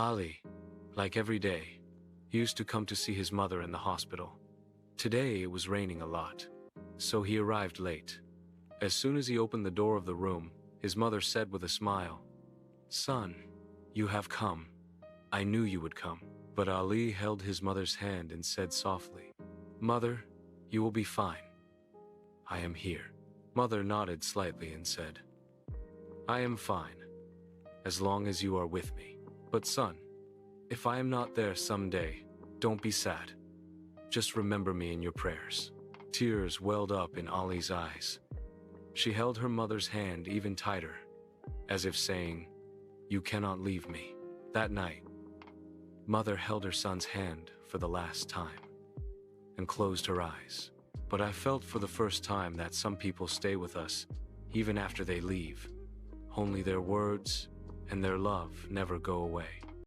Ali, like every day, used to come to see his mother in the hospital. Today it was raining a lot, so he arrived late. As soon as he opened the door of the room, his mother said with a smile, "Son, you have come. I knew you would come." But Ali held his mother's hand and said softly, "Mother, you will be fine. I am here." Mother nodded slightly and said, "I am fine, as long as you are with me. But son, if I am not there someday, don't be sad. Just remember me in your prayers." Tears welled up in Ali's eyes. She held her mother's hand even tighter, as if saying, "You cannot leave me." That night, Mother held her son's hand for the last time and closed her eyes. But I felt for the first time that some people stay with us even after they leave. Only their words and their love never go away.